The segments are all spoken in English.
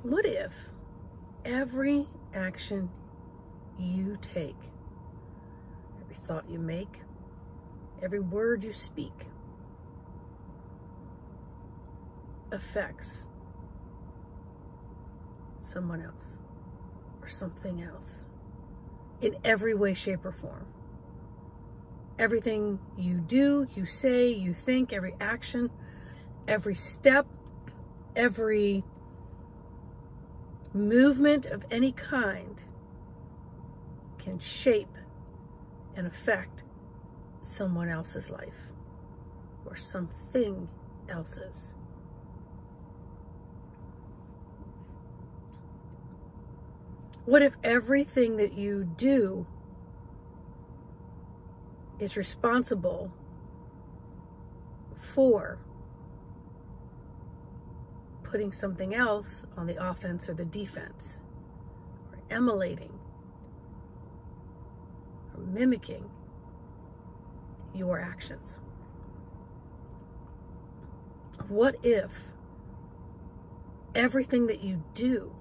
What if every action you take, every thought you make, every word you speak affects someone else or something else in every way, shape, or form? Everything you do, you say, you think, every action, every step, every movement of any kind can shape and affect someone else's life or something else's. What if everything that you do is responsible for putting something else on the offense or the defense, or emulating or mimicking your actions? What if everything that you do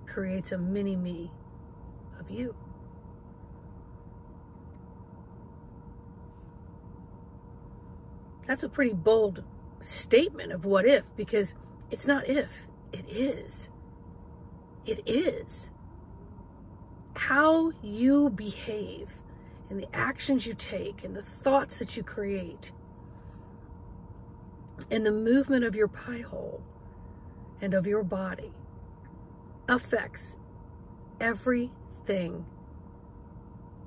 creates a mini me of you? That's a pretty bold statement of what if, because it's not if, it is. It is. How you behave and the actions you take and the thoughts that you create and the movement of your pie hole and of your body affects everything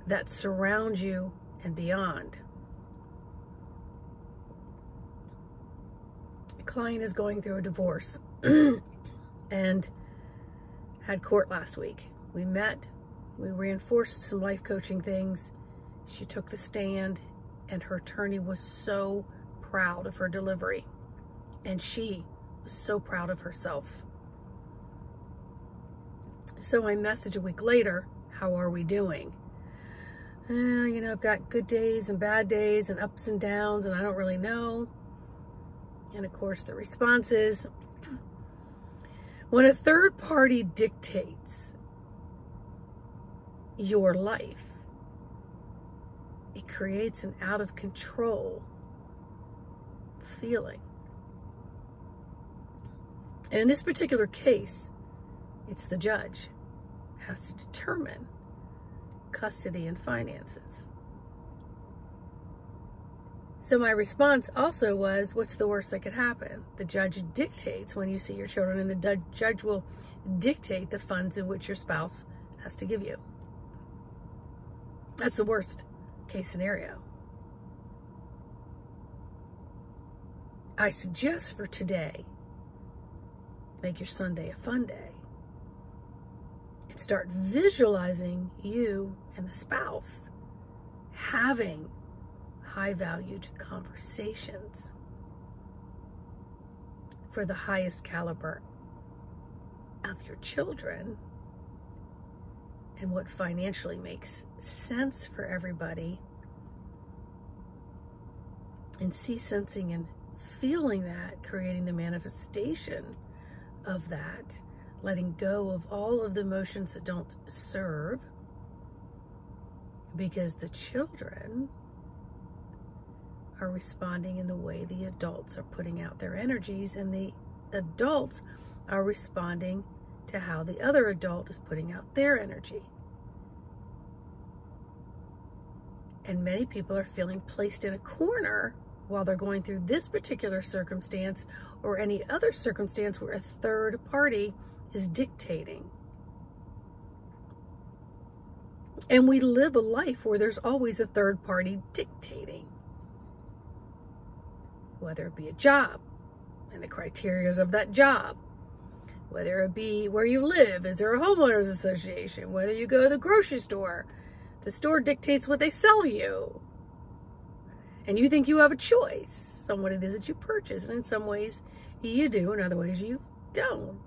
that surrounds you and beyond. A client is going through a divorce and had court last week. We met, we reinforced some life coaching things. She took the stand, and her attorney was so proud of her delivery, and she was so proud of herself. So I messaged a week later, how are we doing? I've got good days and bad days and ups and downs, and I don't really know. And of course, the response is, when a third party dictates your life, it creates an out of control feeling. And in this particular case, it's the judge has to determine custody and finances. So my response also was, what's the worst that could happen? The judge dictates when you see your children, and the judge will dictate the funds in which your spouse has to give you. That's the worst case scenario. I suggest for today, make your Sunday a fun day and start visualizing you and the spouse having high-valued conversations for the highest caliber of your children and what financially makes sense for everybody, and see, sensing, and feeling that, creating the manifestation of that, letting go of all of the emotions that don't serve, because the children are responding in the way the adults are putting out their energies, and the adults are responding to how the other adult is putting out their energy. And many people are feeling placed in a corner while they're going through this particular circumstance or any other circumstance where a third party is dictating. And we live a life where there's always a third party dictating. Whether it be a job and the criteria of that job, whether it be where you live, is there a homeowners association, whether you go to the grocery store, the store dictates what they sell you. And you think you have a choice on what it is that you purchase. And in some ways you do, in other ways you don't.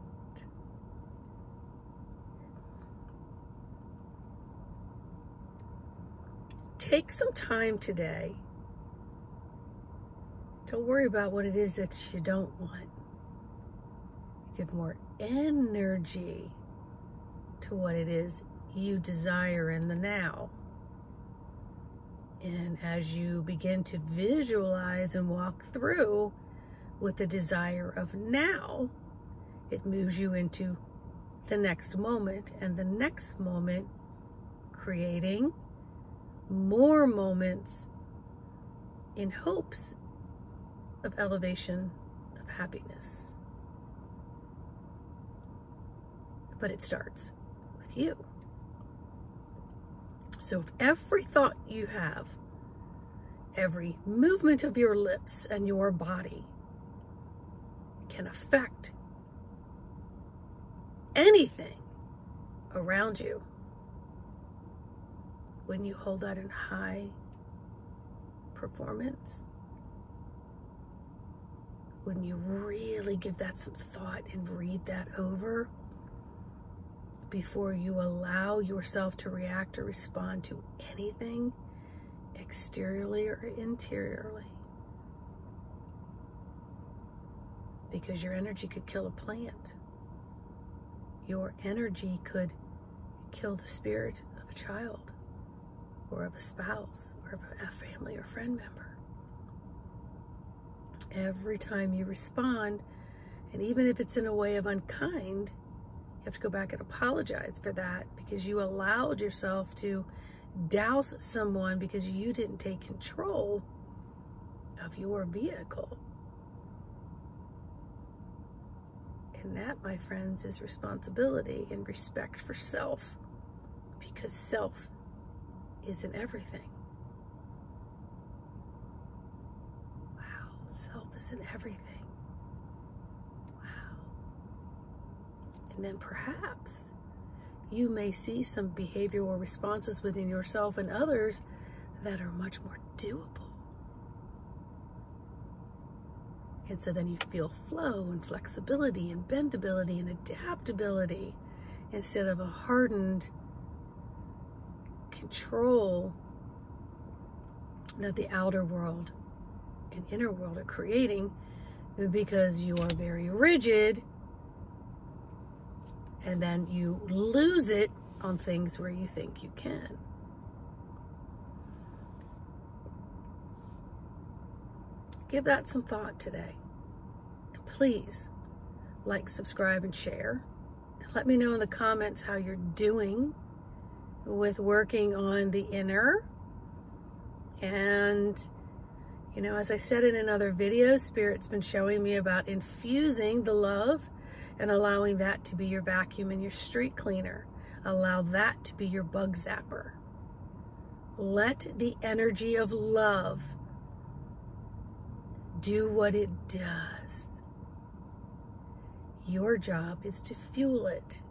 Take some time today. Don't worry about what it is that you don't want. give more energy to what it is you desire in the now. And as you begin to visualize and walk through with the desire of now, it moves you into the next moment, and the next moment, creating more moments in hopes of elevation of happiness. But it starts with you. So if every thought you have, every movement of your lips and your body can affect anything around you, when you hold that in high performance, when you really give that some thought and read that over before you allow yourself to react or respond to anything exteriorly or interiorly, because your energy could kill a plant. Your energy could kill the spirit of a child, or of a spouse, or of a family or friend member. Every time you respond, and even if it's in a way of unkind, you have to go back and apologize for that, because you allowed yourself to douse someone because you didn't take control of your vehicle. And that, my friends, is responsibility and respect for self, because self isn't everything. Wow, self isn't everything. Wow. And then perhaps you may see some behavioral responses within yourself and others that are much more doable. And so then you feel flow and flexibility and bendability and adaptability, instead of a hardened control that the outer world and inner world are creating, because you are very rigid, and then you lose it on things where you think you can. Give that some thought today. And please like, subscribe, and share. And let me know in the comments how you're doing with working on the inner. And, you know, as I said in another video, Spirit's been showing me about infusing the love and allowing that to be your vacuum and your street cleaner. Allow that to be your bug zapper. Let the energy of love do what it does. Your job is to fuel it,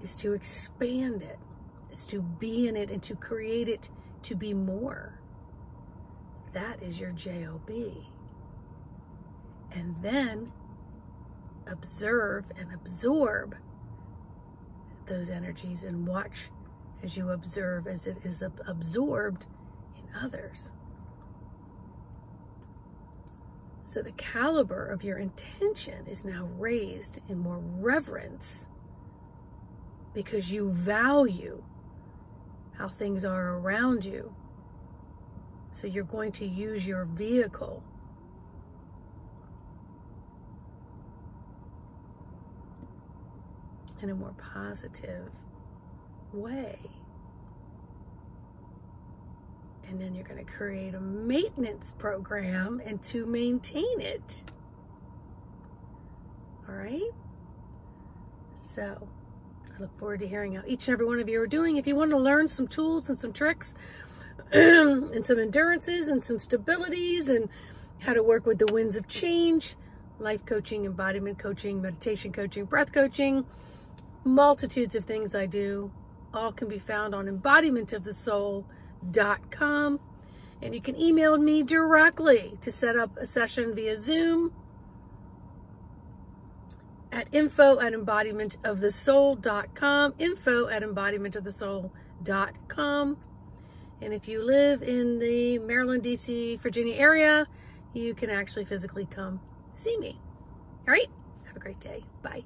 is to expand it, is to be in it and to create it to be more. That is your job. And then observe and absorb those energies, and watch as you observe as it is absorbed in others. So the caliber of your intention is now raised in more reverence, because you value how things are around you. So you're going to use your vehicle in a more positive way. And then you're going to create a maintenance program and to maintain it. All right? So I look forward to hearing how each and every one of you are doing. If you want to learn some tools and some tricks and some endurances and some stabilities and how to work with the winds of change, life coaching, embodiment coaching, meditation coaching, breath coaching, multitudes of things I do, all can be found on embodimentofthesoul.com. And you can email me directly to set up a session via Zoom at info@embodimentofthesoul.com, info@embodimentofthesoul.com. And if you live in the Maryland, DC, Virginia area, you can actually physically come see me. All right? Have a a great day. Bye.